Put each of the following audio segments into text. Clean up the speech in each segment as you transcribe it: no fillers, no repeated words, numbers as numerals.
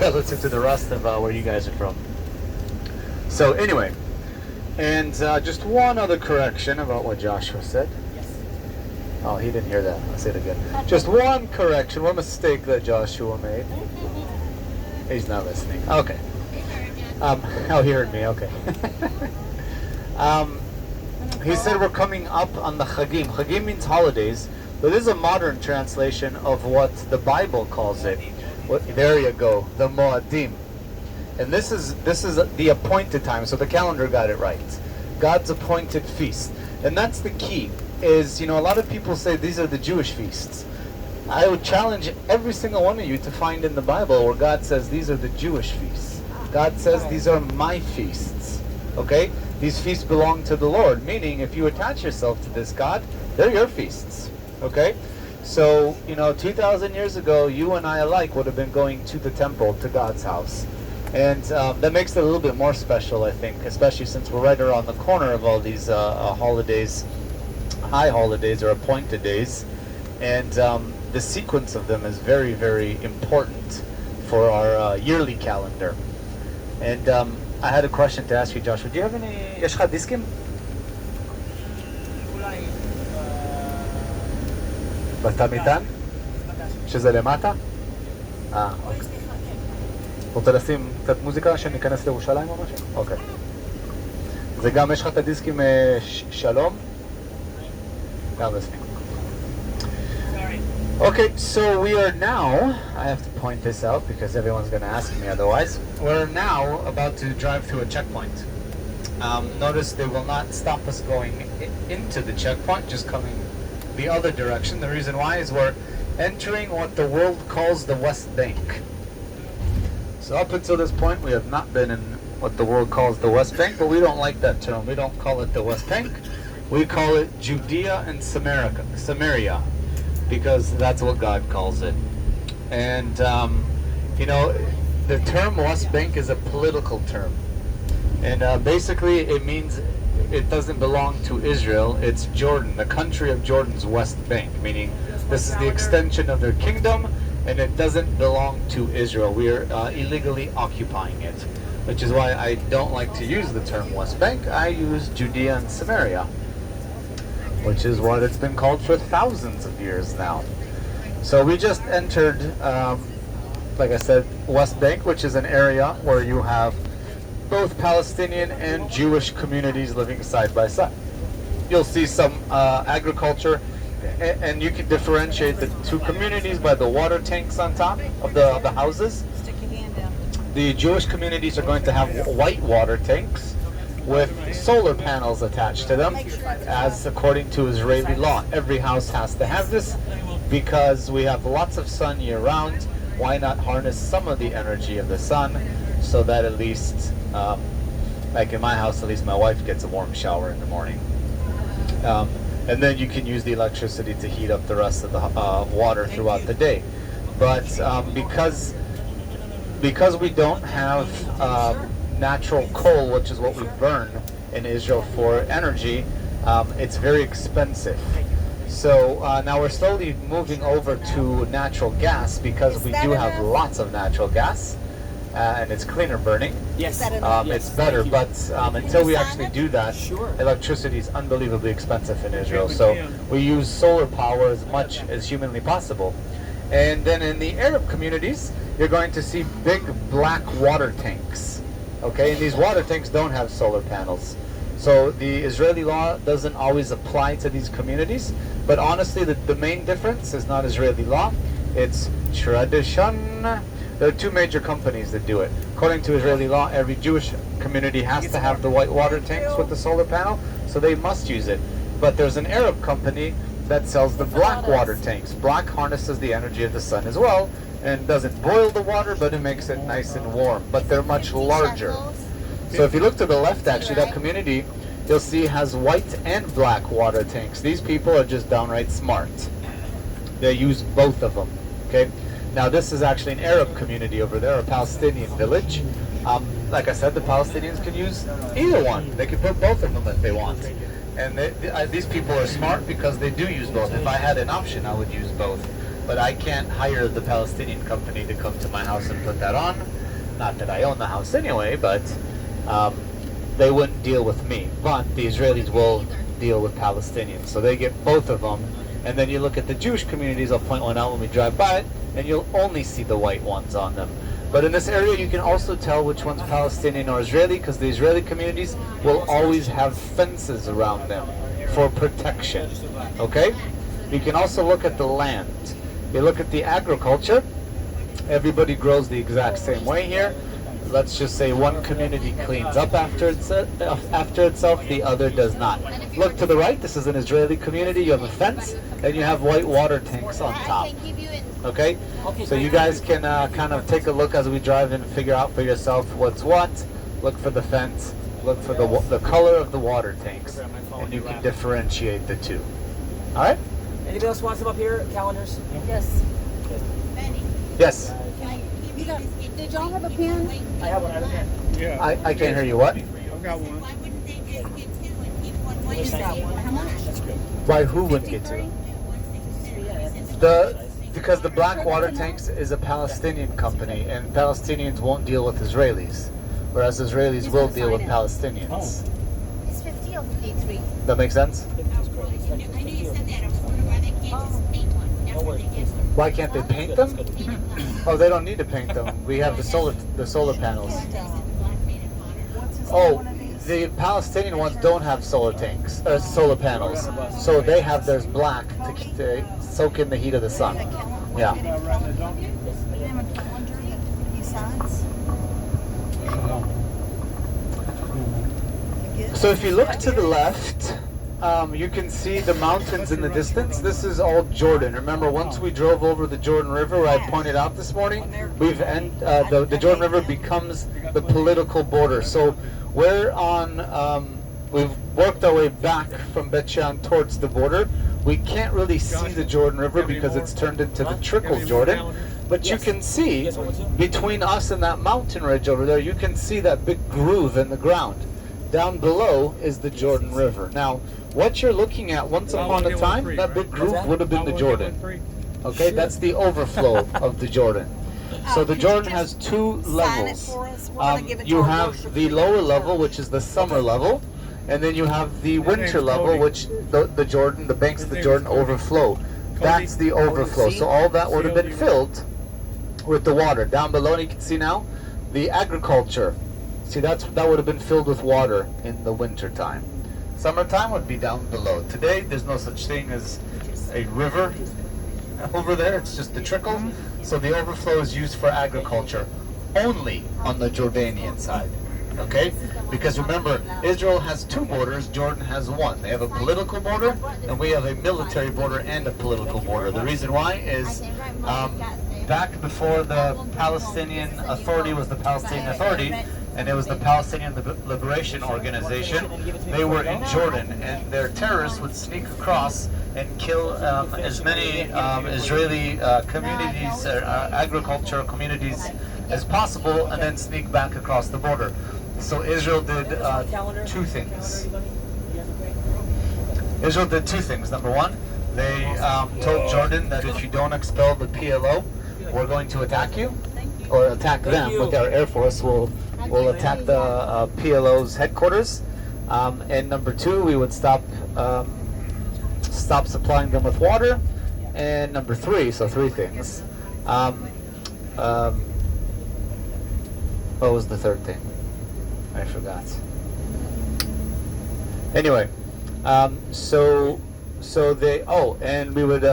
relative to the rest of where you guys are from. So anyway, and just one other correction about what Joshua said. Oh, he didn't hear that. I'll say it again. Just one correction, one mistake that Joshua made. He's not listening. Okay. Oh, he heard me. Okay. He said we're coming up on the Chagim. Chagim means holidays, but this is a modern translation of what the Bible calls it. There you go, the Moadim. And this is the appointed time, so the calendar got it right. God's appointed feast. And that's the key, is, a lot of people say these are the Jewish feasts. I would challenge every single one of you to find in the Bible where God says these are the Jewish feasts. God says these are my feasts. Okay? These feasts belong to the Lord, meaning if you attach yourself to this God, they're your feasts. Okay? So, 2,000 years ago, you and I alike would have been going to the temple, to God's house. And that makes it a little bit more special, I think, especially since we're right around the corner of all these holidays, high holidays or appointed days. And the sequence of them is very, very important for our yearly calendar. And I had a question to ask you, Joshua. Do you have any... יש לך דיסקים? בתא מטען? שזה למטה? אוקיי. רוצה לשים קצת מוזיקה שניכנס לירושלים או משהו? אוקיי. זה גם, יש לך את הדיסקים שלום? גם לסניק. Okay, so we are now, I have to point this out because everyone's going to ask me otherwise, we're now about to drive through a checkpoint. Notice they will not stop us going into the checkpoint, just coming the other direction. The reason why is we're entering what the world calls the West Bank. So up until this point we have not been in what the world calls the West Bank, but we don't like that term. We don't call it the West Bank. We call it Judea and Samaria. Because that's what God calls it. And, the term West Bank is a political term. And basically it means it doesn't belong to Israel. It's Jordan, the country of Jordan's West Bank, meaning this is the extension of their kingdom, and it doesn't belong to Israel. We are illegally occupying it, which is why I don't like to use the term West Bank. I use Judea and Samaria, which is what it's been called for thousands of years now. So we just entered, like I said, West Bank, which is an area where you have both Palestinian and Jewish communities living side by side. You'll see some agriculture, and you can differentiate the two communities by the water tanks on top of the houses. The Jewish communities are going to have white water tanks with solar panels attached to them, as according to Israeli law. Every house has to have this because we have lots of sun year-round. Why not harness some of the energy of the sun so that at least, like in my house, at least my wife gets a warm shower in the morning. And then you can use the electricity to heat up the rest of the water throughout the day. But because we don't have natural coal, which is what we burn in Israel for energy, it's very expensive. So now we're slowly moving over to natural gas because we do have lots of natural gas, and it's cleaner burning. Yes, it's better, but until we actually do that, electricity is unbelievably expensive in Israel. So we use solar power as much as humanly possible. And then in the Arab communities, you're going to see big black water tanks. Okay, and these water tanks don't have solar panels. So the Israeli law doesn't always apply to these communities, but honestly the main difference is not Israeli law, it's tradition. There are two major companies that do it. According to Israeli law, every Jewish community has to have the white water tanks with the solar panel, so they must use it. But there's an Arab company that sells the black water tanks. Black harnesses the energy of the sun as well, and doesn't boil the water, but it makes it nice and warm. But they're much larger. So if you look to the left, actually, that community, you'll see has white and black water tanks. These people are just downright smart. They use both of them, okay? Now this is actually an Arab community over there, a Palestinian village. Like I said, the Palestinians can use either one. They can put both of them if they want. And these people are smart because they do use both. If I had an option, I would use both. but I can't hire the Palestinian company to come to my house and put that on. Not that I own the house anyway, but they wouldn't deal with me. But the Israelis will deal with Palestinians, so they get both of them. And then you look at the Jewish communities, I'll point one out when we drive by it, and you'll only see the white ones on them. But in this area, you can also tell which one's Palestinian or Israeli, because the Israeli communities will always have fences around them for protection. Okay? You can also look at the land. You look at the agriculture. Everybody grows the exact same way here. Let's just say one community cleans up after itself, the other does not. Look to the right. This is an Israeli community. You have a fence, and you have white water tanks on top. Okay? So you guys can kind of take a look as we drive and figure out for yourself what's what. Look for the fence. Look for the color of the water tanks, and you can differentiate the two. All right? Anybody else wants them up here? Calendars? Yes. Yes. Did y'all have a pen? I have one. I have a pen. Yeah, I can't hear you. What? I've got one. Why wouldn't they just get two and keep one way? How much? That's good. Why? Who wouldn't get to? Because the Black Water Tanks is a Palestinian company, and Palestinians won't deal with Israelis, whereas Israelis will deal with Palestinians. It's 50 or 53. That makes sense? I knew you said that. I was wondering why they can't just paint one after they get them. Why can't they paint them? Oh, they don't need to paint them. We have the solar panels. Oh, the Palestinian ones don't have solar panels, so they have theirs black to soak in the heat of the sun. Yeah. So if you look to the left, you can see the mountains in the distance. This is all Jordan. Remember, once we drove over the Jordan River, where I pointed out this morning, the Jordan River becomes the political border. So we're on, we've worked our way back from Bet Shean towards the border. We can't really see the Jordan River because it's turned into the trickle Jordan. But you can see, between us and that mountain ridge over there, you can see that big groove in the ground. Down below is the Jordan River. Now, what you're looking at, once upon a time, that big groove would have been the Jordan. Okay, that's the overflow of the Jordan. So the Jordan has two levels. You have the lower level, which is the summer level, and then you have the winter level, which the Jordan, the banks of the Jordan overflow. That's the overflow. So all that would have been filled with the water. Down below, you can see now, the agriculture. See, that would have been filled with water in the winter time. Summertime would be down below. Today, there's no such thing as a river over there. It's just the trickle. So the overflow is used for agriculture only on the Jordanian side. Okay? Because remember, Israel has two borders, Jordan has one. They have a political border, and we have a military border and a political border. The reason why is back before the Palestinian Authority was the Palestinian Authority, and it was the Palestinian Liberation Organization, they were in Jordan, and their terrorists would sneak across and kill as many Israeli communities, agricultural communities as possible, and then sneak back across the border. So Israel did two things. Israel did two things. Number one, they told Jordan that if you don't expel the PLO, we're going to attack you, or attack them with our Air Force. We'll attack the PLO's headquarters. And number two, we would stop supplying them with water. And number three, so three things. What was the third thing? I forgot. Anyway, so they, and we would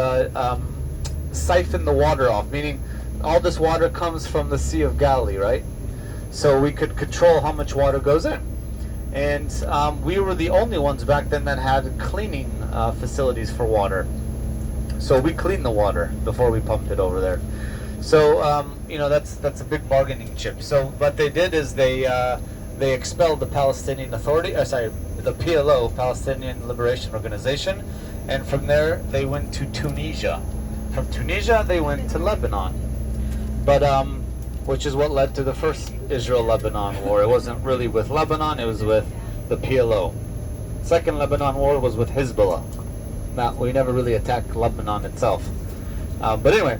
siphon the water off, meaning all this water comes from the Sea of Galilee, right? So we could control how much water goes in. And we were the only ones back then that had cleaning facilities for water. So we cleaned the water before we pumped it over there. So, that's a big bargaining chip. So what they did is they expelled the Palestinian Authority, the PLO, Palestinian Liberation Organization, and from there they went to Tunisia. From Tunisia they went to Lebanon, but which is what led to the first Israel-Lebanon war. It wasn't really with Lebanon; it was with the PLO. Second Lebanon war was with Hezbollah. Now, we never really attacked Lebanon itself. But anyway,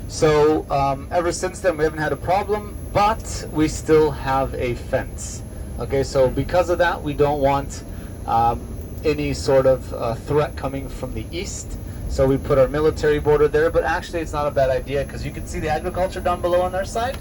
so ever since then we haven't had a problem, but we still have a fence. Okay, so because of that, we don't want any sort of threat coming from the east. So we put our military border there, but actually it's not a bad idea because you can see the agriculture down below on our side.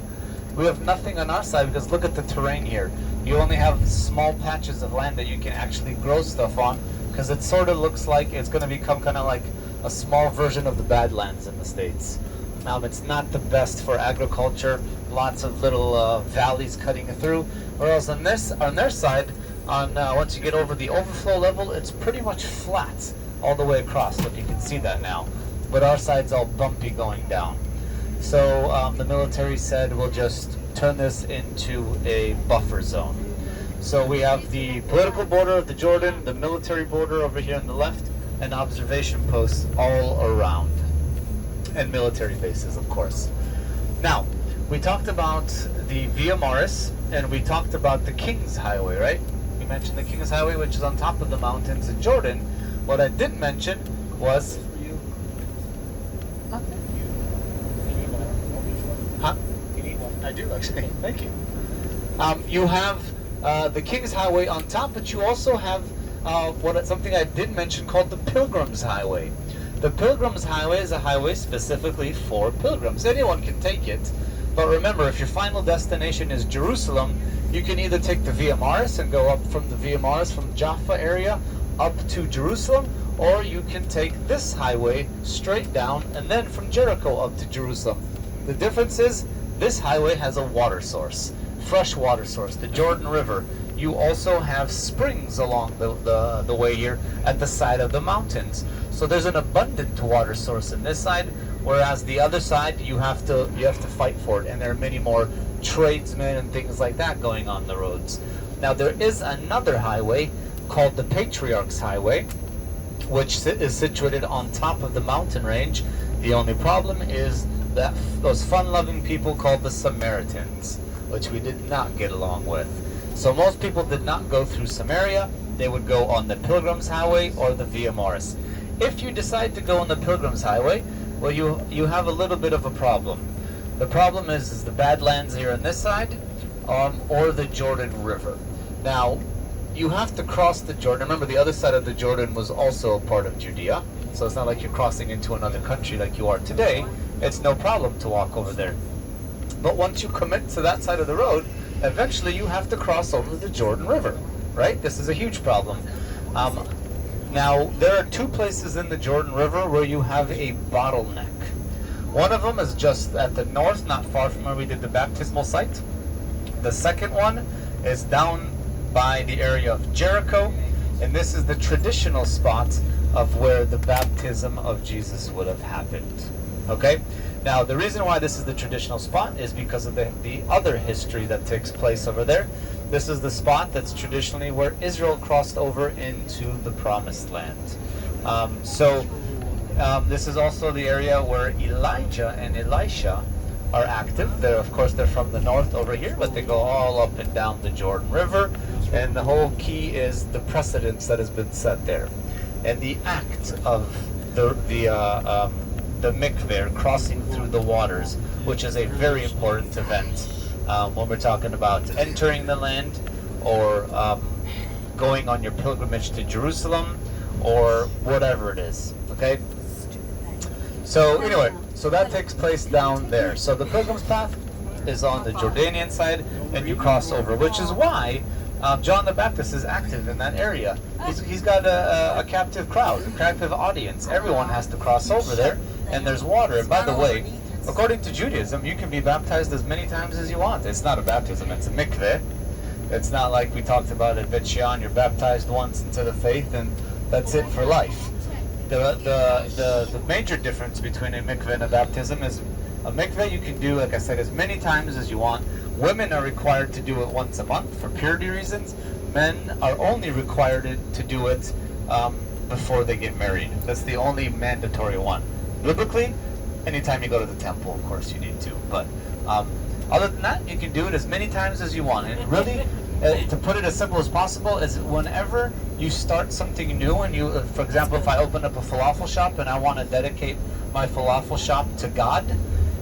We have nothing on our side because look at the terrain here. You only have small patches of land that you can actually grow stuff on, because it sort of looks like it's going to become kind of like a small version of the Badlands in the States. It's not the best for agriculture, lots of little valleys cutting it through, whereas on their side, once you get over the overflow level, it's pretty much flat all the way across. Look, you can see that now, but our side's all bumpy going down. So the military said we'll just turn this into a buffer zone. So we have the political border of the Jordan, the military border over here on the left, and observation posts all around, and military bases, of course. Now, we talked about the Via Maris, and we talked about the King's Highway, right? We mentioned the King's Highway, which is on top of the mountains in Jordan. What I didn't mention was... Huh? I do, actually. Thank you. You have the King's Highway on top, but you also have something I did mention called the Pilgrim's Highway. The Pilgrim's Highway is a highway specifically for pilgrims. Anyone can take it, but remember, if your final destination is Jerusalem, you can either take the Via Maris and go up from the Via Maris from Jaffa area up to Jerusalem, or you can take this highway straight down and then from Jericho up to Jerusalem. The difference is this highway has a water source, fresh water source, the Jordan River. You also have springs along the way here at the side of the mountains. So there's an abundant water source in this side, whereas the other side you have to fight for it, and there are many more tradesmen and things like that going on the roads. Now there is another highway called the Patriarch's Highway, which is situated on top of the mountain range. The only problem is that those fun-loving people called the Samaritans, which we did not get along with. So most people did not go through Samaria. They would go on the Pilgrim's Highway or the Via Maris. If you decide to go on the Pilgrim's Highway, well, you have a little bit of a problem. The problem is the Badlands here on this side, or the Jordan River. Now, you have to cross the Jordan. Remember, the other side of the Jordan was also a part of Judea, so it's not like you're crossing into another country like you are today. It's no problem to walk over there. But once you commit to that side of the road, eventually you have to cross over the Jordan River, right? This is a huge problem. Now, there are two places in the Jordan River where you have a bottleneck. One of them is just at the north, not far from where we did the baptismal site. The second one is down by the area of Jericho, and this is the traditional spot of where the baptism of Jesus would have happened. Okay? Now, the reason why this is the traditional spot is because of the other history that takes place over there. This is the spot that's traditionally where Israel crossed over into the Promised Land. This is also the area where Elijah and Elisha are active. Of course, they're from the north over here, but they go all up and down the Jordan River. And the whole key is the precedence that has been set there. And the act of the mikveh, crossing through the waters, which is a very important event when we're talking about entering the land, or going on your pilgrimage to Jerusalem, or whatever it is. Okay? So anyway, so that takes place down there. So the pilgrim's path is on the Jordanian side, and you cross over, which is why John the Baptist is active in that area. He's got a captive crowd, a captive audience. Everyone has to cross over there, and there's water. And by the way, according to Judaism, you can be baptized as many times as you want. It's not a baptism, it's a mikveh. It's not like we talked about at Bet Shean, you're baptized once into the faith and that's it for life. The major difference between a mikveh and a baptism is a mikveh you can do, like I said, as many times as you want. Women are required to do it once a month for purity reasons. Men are only required to do it before they get married. That's the only mandatory one. Biblically, anytime you go to the temple, of course, you need to. But other than that, you can do it as many times as you want. And really, to put it as simple as possible, is whenever you start something new, and you, for example, if I open up a falafel shop and I want to dedicate my falafel shop to God,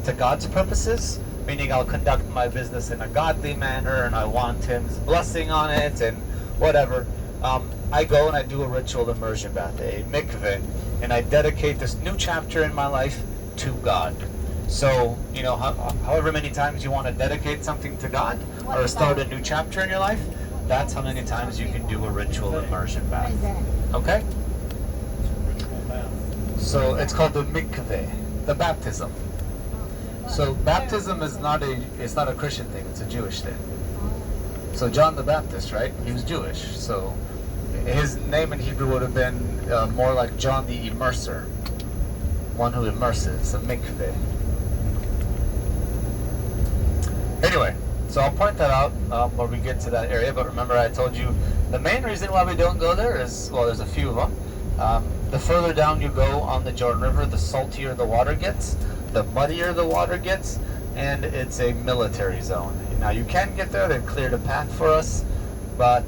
to God's purposes, meaning I'll conduct my business in a godly manner and I want His blessing on it and whatever. I go and I do a ritual immersion bath, a mikveh, and I dedicate this new chapter in my life to God. So, you know, however many times you want to dedicate something to God or start a new chapter in your life, that's how many times you can do a ritual immersion bath. Okay? So it's called the mikveh, the baptism. So baptism is not a Christian thing, it's a Jewish thing. So John the Baptist, right? He was Jewish. So his name in Hebrew would have been more like John the Immerser, one who immerses, a mikveh. Anyway, so I'll point that out when we get to that area, but remember I told you the main reason why we don't go there is, well, there's a few of them. The further down you go on the Jordan River, the saltier the water gets, the muddier the water gets, and it's a military zone. Now you can get there, they've cleared a path for us, but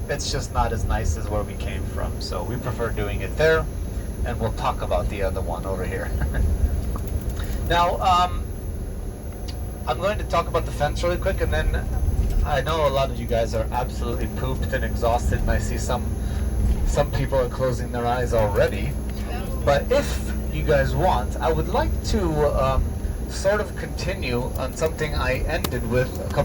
it's just not as nice as where we came from. So we prefer doing it there, and we'll talk about the other one over here. Now, I'm going to talk about the fence really quick, and then I know a lot of you guys are absolutely pooped and exhausted, and I see some people are closing their eyes already. But if you guys want, I would like to sort of continue on something I ended with a couple